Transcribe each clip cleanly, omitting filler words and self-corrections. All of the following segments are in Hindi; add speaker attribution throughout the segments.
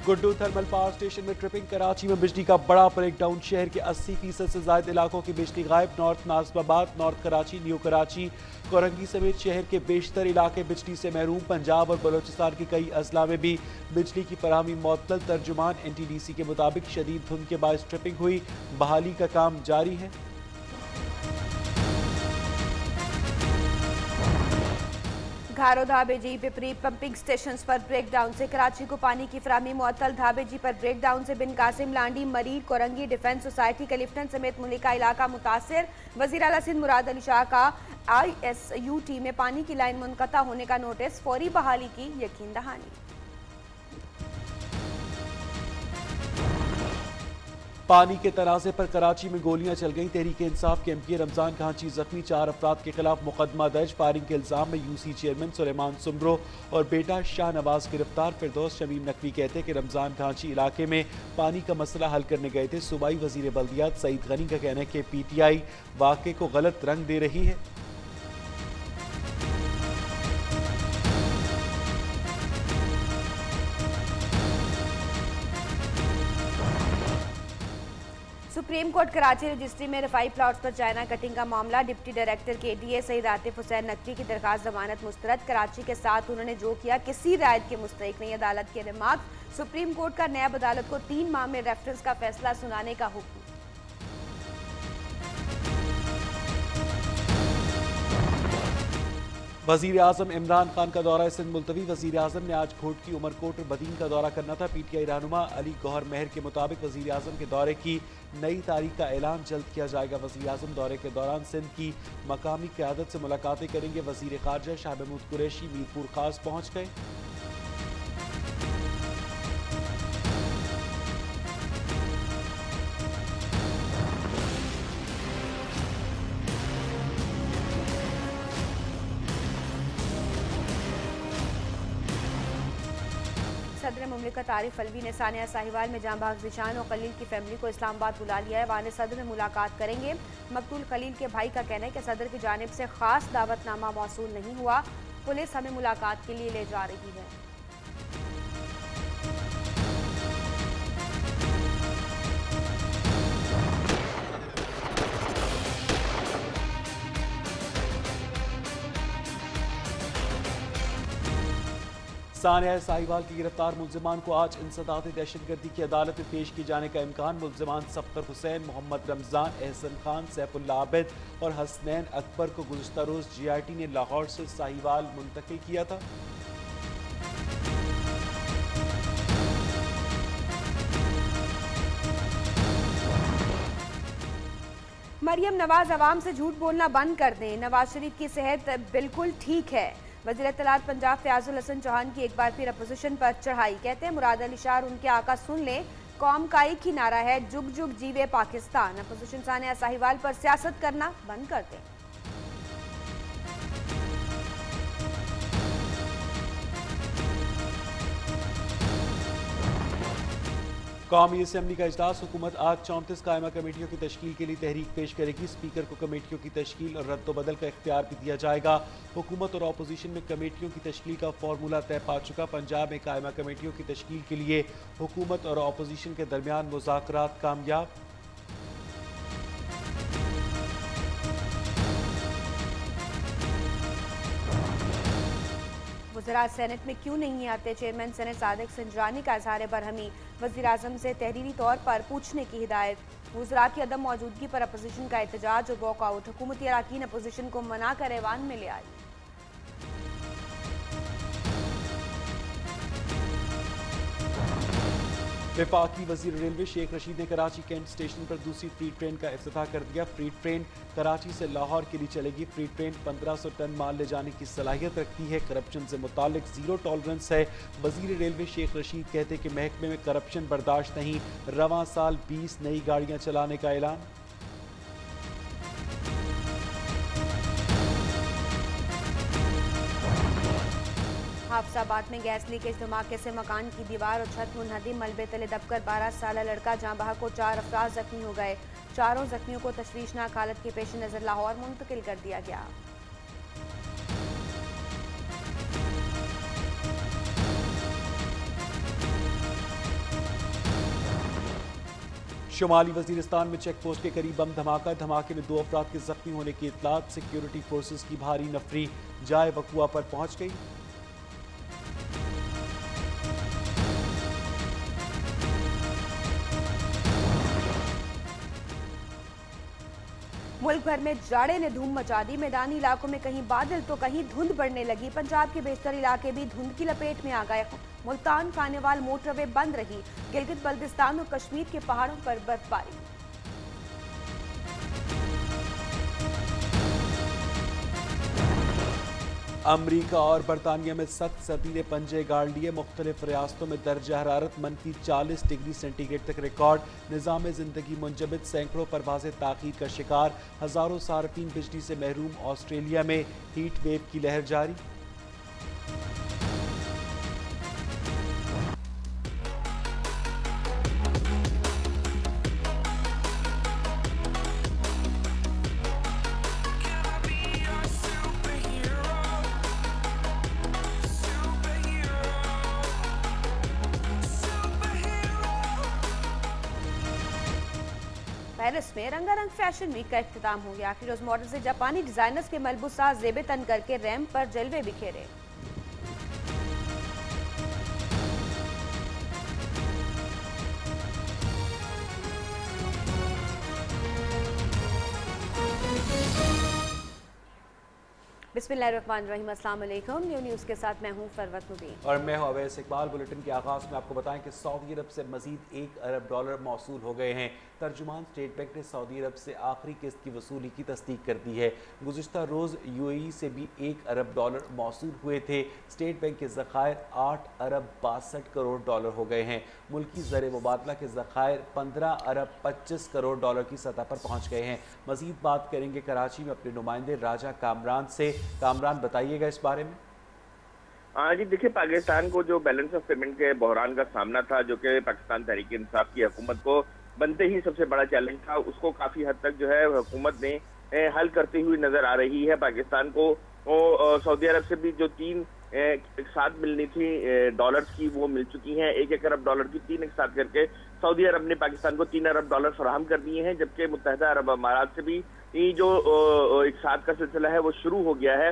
Speaker 1: गुड्डू थर्मल पावर स्टेशन में ट्रिपिंग। कराची में बिजली का बड़ा ब्रेकडाउन। शहर के 80% से ज्यादा इलाकों की बिजली गायब। North Najibabad, north Karachi, new Karachi, Korangi समेत शहर के बेशतर इलाके बिजली से महरूम। पंजाब और बलोचिस्तान के कई अजला में भी बिजली की फराहमी मुअत्तल। तर्जुमान NTDC के मुताबिक शदीद धुंध के बायस ट्रिपिंग हुई। बहाली का काम जारी है।
Speaker 2: घारो धाबेजी पिपरी पंपिंग स्टेशन पर ब्रेकडाउन से कराची को पानी की फराहमी मुअत्तल। धाबेजी पर ब्रेकडाउन से बिन कासिम, लांडी, मरीर, कोरंगी, डिफेंस सोसाइटी, कलिफ्टन समेत मुल्का इलाका मुतासर। वजीर आला सिंध मुराद अली शाह का ISUT में पानी की लाइन मुनक़ता होने का नोटिस। फौरी बहाली की यकीन दहानी।
Speaker 1: पानी के तनाज़े पर कराची में गोलियां चल गईं। तहरीक इंसाफ के MK रमजान घांची जख्मी। 4 अफराद के खिलाफ मुकदमा दर्ज। फायरिंग के इल्जाम में UC चेयरमैन सुलेमान सुमरो और बेटा शाहनवाज गिरफ्तार। फिरदौस शमीम नकवी कहते कि रमजान घांची इलाके में पानी का मसला हल करने गए थे। सूबाई वजीर बल्दियात सईद गनी का कहना है कि PTI वाक़े को गलत रंग दे रही है।
Speaker 2: सुप्रीम कोर्ट कराची रजिस्ट्री में रफाई प्लॉट्स पर चाइना कटिंग का मामला। Deputy director KDA Saeed Atif Hussain Naqvi की दरखास्त जमानत मुस्तरद। कराची के साथ उन्होंने जो किया किसी रायत के मुस्तहिक नहीं। अदालत के रिमार्क। सुप्रीम कोर्ट का नैब अदालत को 3 माह में रेफरेंस का फैसला सुनाने का हुक्म।
Speaker 1: वजीर आजम इमरान खान का दौरा सिंध मुलतवी। वजीर आजम ने आज घोटकी, उमरकोट और बदीन का दौरा करना था। PTI रहनुमा अली गौहर मेहर के मुताबिक वजीर आजम के दौरे की नई तारीख का ऐलान जल्द किया जाएगा। वजीर आजम दौरे के दौरान सिंध की मकामी क़यादत से मुलाकातें करेंगे। वजीर खारजा शाह महमूद कुरैशी मीरपुर खास पहुँच गए।
Speaker 2: सदर मुमलिकत आरिफ अलवी ने सानिया साहिवाल में जांबाज जिशान और खलील की फैमिली को इस्लामाबाद बुला लिया है। वहाँ सदर में मुलाकात करेंगे। मकतूल खलील के भाई का कहना है कि सदर की जानिब से खास दावतनामा मौसूल नहीं हुआ। पुलिस हमें मुलाकात के लिए ले जा रही है।
Speaker 1: सानिया साहिवाल की गिरफ्तार मुलजिमान को आज इंसदाद दहशतगर्दी की अदालत में पेश किए जाने का इम्कान। मुलजिमान सफ्तर हुसैन, मोहम्मद रमजान, एहसन खान, सैफुल्लाह आबिद और हसनैन अकबर को गुज़िश्ता रोज GRT ने लाहौर से साहिवाल मुंतकिल किया था।
Speaker 2: मरियम नवाज अवाम से झूठ बोलना बंद कर दें। नवाज शरीफ की सेहत बिल्कुल ठीक है। वज़ीर इत्तलात पंजाब फयाजुल हसन चौहान की एक बार फिर अपोजिशन पर चढ़ाई। कहते हैं मुराद अली शाह उनके आका सुन लें, कौम का एक ही नारा है, जुग जुग जीवे पाकिस्तान। अपोजिशन सानिया साहिवाल पर सियासत करना बंद कर दें।
Speaker 1: कौमी असम्बली का इजलास। हुकूमत आज 34 कायमा कमेटियों की तश्कील के लिए तहरीक पेश करेगी। स्पीकर को कमेटियों की तश्कील और रद्दबदल का इख्तियार भी दिया जाएगा। हुकूमत और अपोजिशन में कमेटियों की तश्कील का फार्मूला तय पा चुका। पंजाब में कायमा कमेटियों की तश्कील के लिए हुकूमत और अपोजिशन के दरमियान मुज़ाकरात कामयाब।
Speaker 2: वज़रात सेनेट में क्यों नहीं आते? चेयरमैन सेनेट सादिक संजरानी का इज़हार बरहमी। वज़ीर आज़म से तहरीरी तौर पर पूछने की हिदायत। वज़रा की अदम मौजूदगी पर अपोजिशन का एहतजाज और वॉकआउट। हुकूमती अरकान अपोजिशन को मना कर ऐवान में ले आई।
Speaker 1: वफाकी वज़ीर रेलवे शेख रशीद ने कराची कैंट स्टेशन पर दूसरी फ्री ट्रेन का इफ्तिताह कर दिया। फ्री ट्रेन कराची से लाहौर के लिए चलेगी। फ्री ट्रेन 1500 टन माल ले जाने की सलाहियत रखती है। करप्शन से मुतालिक जीरो टॉलरेंस है। वज़ीर रेलवे शेख रशीद कहते कि महकमे में करप्शन बर्दाश्त नहीं। रवां साल 20 नई गाड़ियाँ चलाने का ऐलान।
Speaker 2: हाफसाबाद में गैस लीकेज धमाके से मकान की दीवार और छत मुनहदिम। मलबे तले दबकर 12 साल लड़का जाँ बहक को 4 अफराद जख्मी हो गए। चारों जख्मियों को तशवीशनाक हालत के पेश नज़र लाहौर मुंतकिल कर दिया गया।
Speaker 1: शुमाली वजीरिस्तान में चेक पोस्ट के करीब बम धमाका, धमाके में 2 अफराद के जख्मी होने की इत्तलात। सिक्योरिटी फोर्सेस की भारी नफरी जाए वकुआ पर पहुंच गई।
Speaker 2: मुल्क भर में जाड़े ने धूम मचा दी। मैदानी इलाकों में कहीं बादल तो कहीं धुंध बढ़ने लगी। पंजाब के बेशतर इलाके भी धुंध की लपेट में आ गए। मुल्तान खानेवाल मोटरवे बंद रही। गिलगित बल्तिस्तान और कश्मीर के पहाड़ों पर बर्फबारी।
Speaker 1: अमरीका और बरतानिया में सख्त सर्दी ने पंजे गाड़ लिए। मुख्तलिफ रियासतों में दर्जा हरारत -40 डिग्री सेंटीग्रेड तक रिकॉर्ड। निज़ाम जिंदगी मुंजमद, सैकड़ों परवाजें ताख़ीर का शिकार। हज़ारों सार्फिन बिजली से महरूम। ऑस्ट्रेलिया में हीट वेव की लहर जारी।
Speaker 2: पेरिस में रंगारंग फैशन वीक का इख्तिताम हो गया। आखिर रोज मॉडल से जापानी डिजाइनर्स के मलबूसात ज़ेबे तन करके रैंप पर जलवे बिखेरे। बिस्मिल्लाहिर्रहमानिर्रहीम, अस्सलाम वालेकुम। न्यूज़ के साथ मैं हूं फरवत मुबीन
Speaker 1: और मैं हूं अवैस इकबाल। बुलेटिन के आगाज़ में आपको बताएं कि सऊदी अरब से मजीद $1 अरब मौसूल हो गए हैं। तर्जुमान स्टेट बैंक ने सऊदी अरब से आखिरी किस्त की वसूली की तस्दीक कर दी है। गुज़िश्ता रोज़ UAE से भी $1 अरब मौसूल हुए थे। स्टेट बैंक के ज़खायर $8 अरब 62 करोड़ हो गए हैं। मुल्की ज़र मुबादला के ज़खायर $15 अरब 25 करोड़ की सतह पर पहुँच गए हैं। मज़ीद बात करेंगे कराची में अपने नुमाइंदे राजा कामरान से। कामरान, बताइएगा इस बारे में।
Speaker 3: हाँ जी, देखिए, पाकिस्तान को जो बैलेंस ऑफ पेमेंट के बहरान का सामना था, जो कि पाकिस्तान तहरीक इंसाफ की हुकूमत को बनते ही सबसे बड़ा चैलेंज था, उसको काफी हद तक जो है हुकूमत ने हल करती हुई नजर आ रही है। पाकिस्तान को सऊदी अरब से भी जो 3 एक साथ मिलनी थी डॉलर्स की, वो मिल चुकी हैं। $1 अरब की 3 एक साथ करके सऊदी अरब ने पाकिस्तान को $3 अरब फराहम कर दिए हैं, जबकि मुत्तहिदा अरब अमारात से भी ये जो एक साथ का सिलसिला है वो शुरू हो गया है।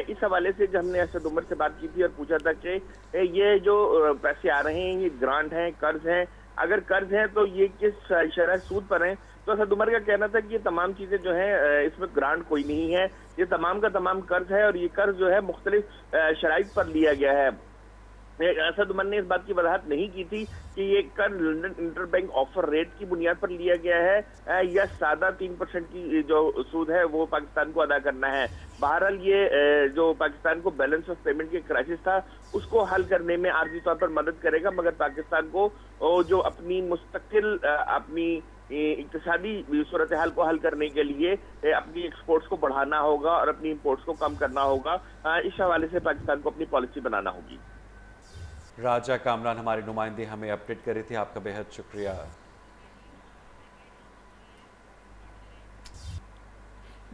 Speaker 3: इस हवाले से जब हमने असद उमर से बात की थी और पूछा था कि ये जो पैसे आ रहे हैं ये ग्रांट हैं, कर्ज हैं, अगर कर्ज हैं तो ये किस शरह सूद पर हैं, तो असद उमर का कहना था कि ये तमाम चीजें जो है इसमें ग्रांट कोई नहीं है, ये तमाम का तमाम कर्ज है और ये कर्ज जो है मुख्तलिफ शराइत पर लिया गया है। असद उमर ने इस बात की वजाहत नहीं की थी कि ये कर्ज लंदन इंटरबैंक ऑफर रेट की बुनियाद पर लिया गया है या सादा 3% की जो सूद है वो पाकिस्तान को अदा करना है। बहरहाल ये जो पाकिस्तान को बैलेंस ऑफ पेमेंट की क्राइसिस था उसको हल करने में आर्जी तौर पर मदद करेगा, मगर पाकिस्तान को जो अपनी मुस्तकिल अपनी इक्तिसादी सूरत हाल को हल करने के लिए अपनी एक्सपोर्ट्स को बढ़ाना होगा और अपनी इंपोर्ट्स को कम करना होगा। इस हवाले से पाकिस्तान को अपनी पॉलिसी बनाना होगी।
Speaker 1: राजा कामरान हमारे नुमाइंदे हमें अपडेट कर रहे थे, आपका बेहद शुक्रिया।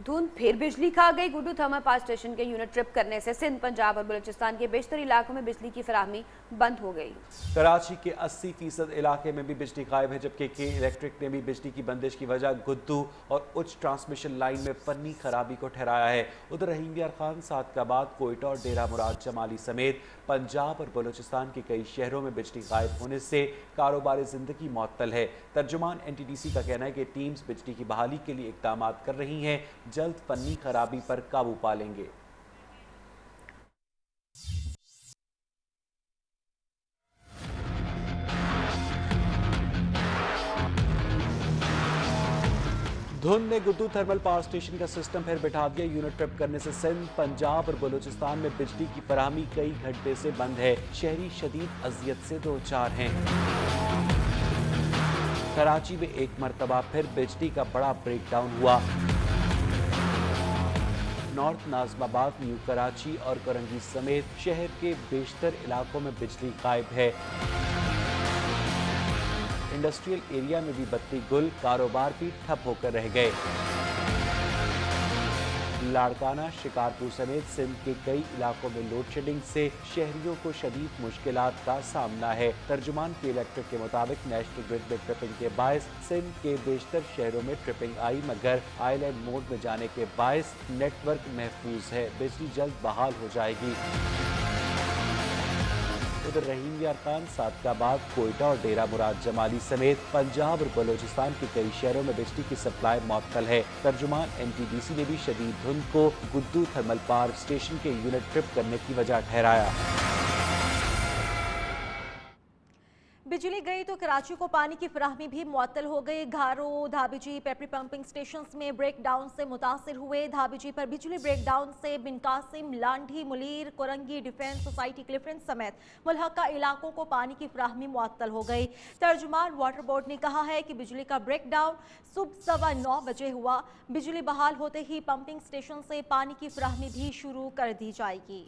Speaker 2: धुंध फिर बिजली खा गई। गुड्डू थर्मल पावर स्टेशन के यूनिट ट्रिप करने से सिंध, पंजाब और बलूचिस्तान के बेशतर इलाकों में बिजली की फराहमी बंद हो गई।
Speaker 1: कराची के 80% इलाके में भी बिजली गायब है, जबकि के इलेक्ट्रिक ने भी बिजली की बंदिश की वजह गुद्दू और उच्च ट्रांसमिशन लाइन में फनी खराबी को ठहराया है। उधर रहीम यार खान, सादकाबाद, कोयटा और डेरा मुराद जमाली समेत पंजाब और बलूचिस्तान के कई शहरों में बिजली गायब होने से कारोबार जिंदगी मुअत्तल है। तर्जुमान NTDC का कहना है कि टीम्स बिजली की बहाली के लिए इकदाम कर रही हैं, जल्द फनी खराबी पर काबू पा लेंगे। धुंध ने गुड्डू थर्मल पावर स्टेशन का सिस्टम फिर बिठा दिया। यूनिट ट्रिप करने से सिंध, पंजाब और बलूचिस्तान में बिजली की फराहमी कई घंटे से बंद है। शहरी शदीद अजियत से दो चार हैं। कराची में एक मरतबा फिर बिजली का बड़ा ब्रेकडाउन हुआ। नॉर्थ नाज़िमाबाद, न्यू कराची और करंगी समेत शहर के बेशतर इलाकों में बिजली गायब है। इंडस्ट्रियल एरिया में भी बत्ती गुल, कारोबार भी ठप होकर रह गए। लाड़काना, शिकारपुर समेत सिंध के कई इलाकों में लोड शेडिंग से शहरियों को शदीद मुश्किलात का सामना है। तर्जुमान के इलेक्ट्रिक के मुताबिक नेशनल ग्रिड में ट्रिपिंग के बायस सिंध के बेशतर शहरों में ट्रिपिंग आई, मगर आइलैंड मोड में जाने के बायस नेटवर्क महफूज है। बिजली जल्द बहाल हो जाएगी। उधर रहीम यार खान, सादकाबाद, कोयटा और डेरा मुराद जमाली समेत पंजाब और बलोचिस्तान के कई शहरों में बिजली की सप्लाई मुअत्तल है। तर्जुमान NTDC ने भी शदीद धुंध को गुद्दू थर्मल पावर स्टेशन के यूनिट ट्रिप करने की वजह ठहराया।
Speaker 4: बिजली गई तो कराची को पानी की फराहमी भी मुअत्तल हो गई। घारो, धाबीजी, पेपरी पंपिंग स्टेशंस में ब्रेक डाउन से मुतासिर हुए। धाबीजी पर बिजली ब्रेक डाउन से बिन कासिम, लांढी, मुलीर, कोरंगी, डिफेंस सोसाइटी, क्लिफ्टन समेत मुल्हका इलाकों को पानी की फराहमी मुअत्तल हो गई। तर्जुमान वाटर बोर्ड ने कहा है कि बिजली का ब्रेक डाउन सुबह 9:15 बजे हुआ। बिजली बहाल होते ही पंपिंग स्टेशन से पानी की फराहमी भी शुरू कर दी जाएगी।